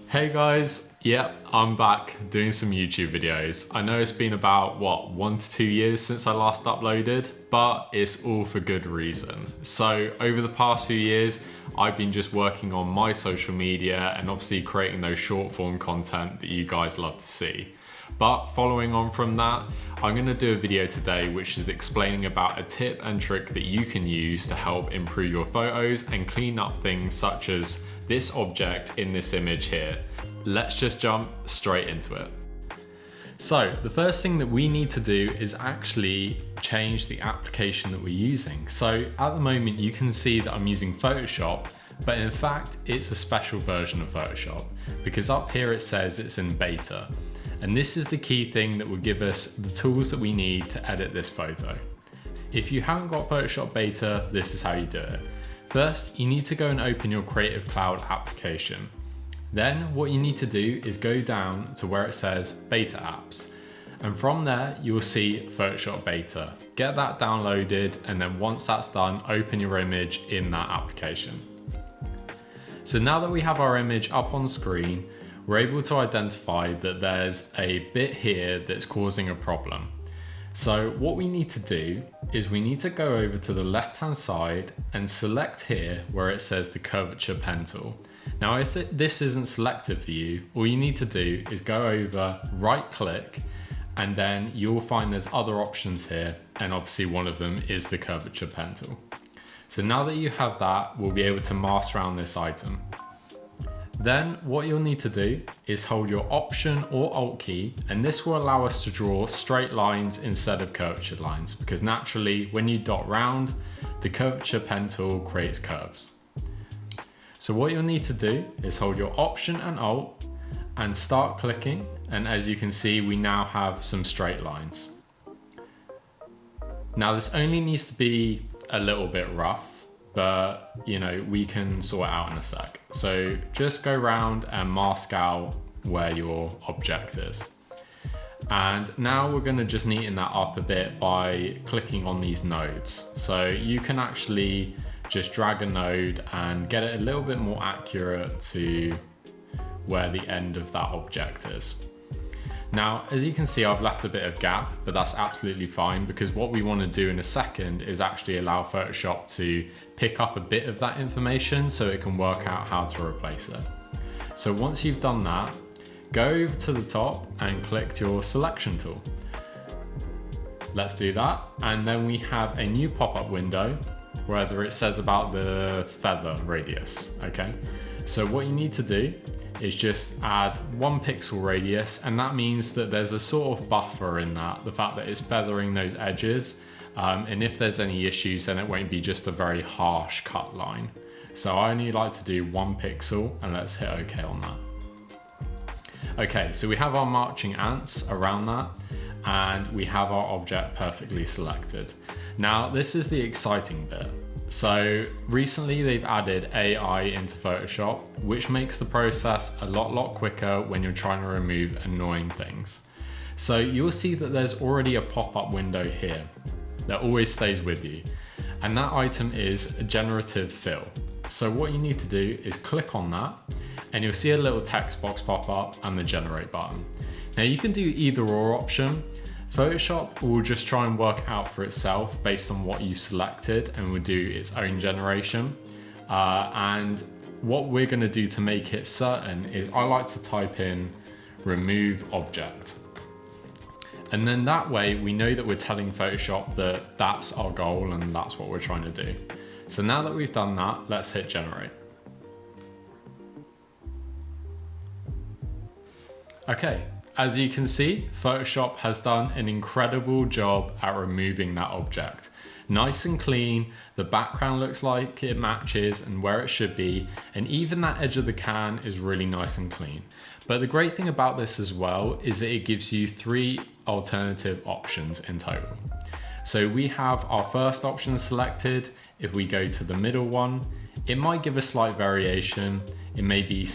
Hey guys, yep, I'm back doing some YouTube videos. I know it's been about, 1 to 2 years since I last uploaded, but it's all for good reason. So over the past few years, I've been just working on my social media and obviously creating those short form content that you guys love to see. But following on from that, I'm gonna do a video today which is explaining about a tip and trick that you can use to help improve your photos and clean up things such as this object in this image here. Let's just jump straight into it. So the first thing that we need to do is actually change the application that we're using. So at the moment you can see that I'm using Photoshop, but in fact it's a special version of Photoshop because up here it says it's in beta. And this is the key thing that will give us the tools that we need to edit this photo. If you haven't got Photoshop beta, this is how you do it. First, you need to go and open your Creative Cloud application. Then what you need to do is go down to where it says Beta Apps. And from there, you'll see Photoshop Beta. Get that downloaded, and then once that's done, open your image in that application. So now that we have our image up on screen, we're able to identify that there's a bit here that's causing a problem. So what we need to do is we need to go over to the left-hand side and select here where it says the curvature pen tool. Now, if this isn't selected for you, all you need to do is go over, right-click, and then you'll find there's other options here, and obviously one of them is the curvature pen tool. So now that you have that, we'll be able to mask around this item. Then what you'll need to do is hold your Option or Alt key, and this will allow us to draw straight lines instead of curvature lines, because naturally when you dot round, the curvature pen tool creates curves. So what you'll need to do is hold your Option and Alt and start clicking, and as you can see we now have some straight lines. Now this only needs to be a little bit rough, but we can sort it out in a sec. So just go around and mask out where your object is. And now we're gonna just neaten that up a bit by clicking on these nodes. So you can actually just drag a node and get it a little bit more accurate to where the end of that object is. Now, as you can see, I've left a bit of gap, but that's absolutely fine because what we want to do in a second is actually allow Photoshop to pick up a bit of that information so it can work out how to replace it. So once you've done that, go over to the top and click your selection tool. Let's do that. And then we have a new pop-up window where it says about the feather radius, okay? So what you need to do is just add 1 pixel radius, and that means that there's a sort of buffer in that, the fact that it's feathering those edges, and if there's any issues then it won't be just a very harsh cut line. So I only like to do 1 pixel, and let's hit OK on that. Okay, so we have our marching ants around that, and we have our object perfectly selected. Now this is the exciting bit. So recently they've added AI into Photoshop, which makes the process a lot quicker when you're trying to remove annoying things. So you'll see that there's already a pop-up window here that always stays with you. And that item is generative fill. So what you need to do is click on that and you'll see a little text box pop up and the generate button. Now you can do either or option. Photoshop will just try and work out for itself based on what you selected and will do its own generation. And what we're going to do to make it certain is I like to type in remove object. And then that way we know that we're telling Photoshop that that's our goal and that's what we're trying to do. So now that we've done that, let's hit generate. Okay. As you can see, Photoshop has done an incredible job at removing that object. Nice and clean, the background looks like it matches and where it should be, and even that edge of the can is really nice and clean. But the great thing about this as well is that it gives you 3 alternative options in total. So we have our first option selected. If we go to the middle one, it might give a slight variation. It may be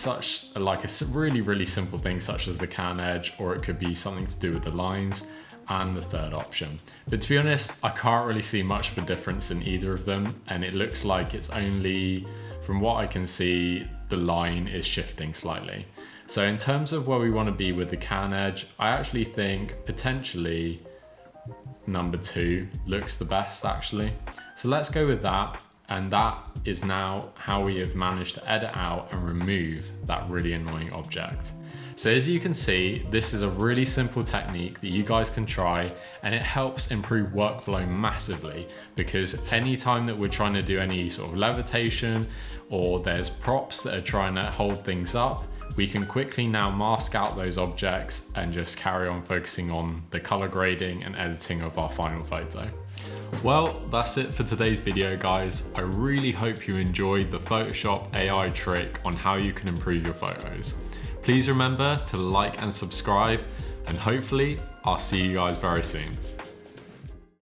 like a really simple thing such as the can edge, or it could be something to do with the lines, and the third option. But to be honest, I can't really see much of a difference in either of them, and it looks like it's only, from what I can see, the line is shifting slightly. So in terms of where we want to be with the can edge, I actually think potentially number 2 looks the best actually. So let's go with that. And that is now how we have managed to edit out and remove that really annoying object. So as you can see, this is a really simple technique that you guys can try, and it helps improve workflow massively, because anytime that we're trying to do any sort of levitation or there's props that are trying to hold things up, we can quickly now mask out those objects and just carry on focusing on the color grading and editing of our final photo. Well, that's it for today's video, guys. I really hope you enjoyed the Photoshop AI trick on how you can improve your photos. Please remember to like and subscribe, and hopefully I'll see you guys very soon.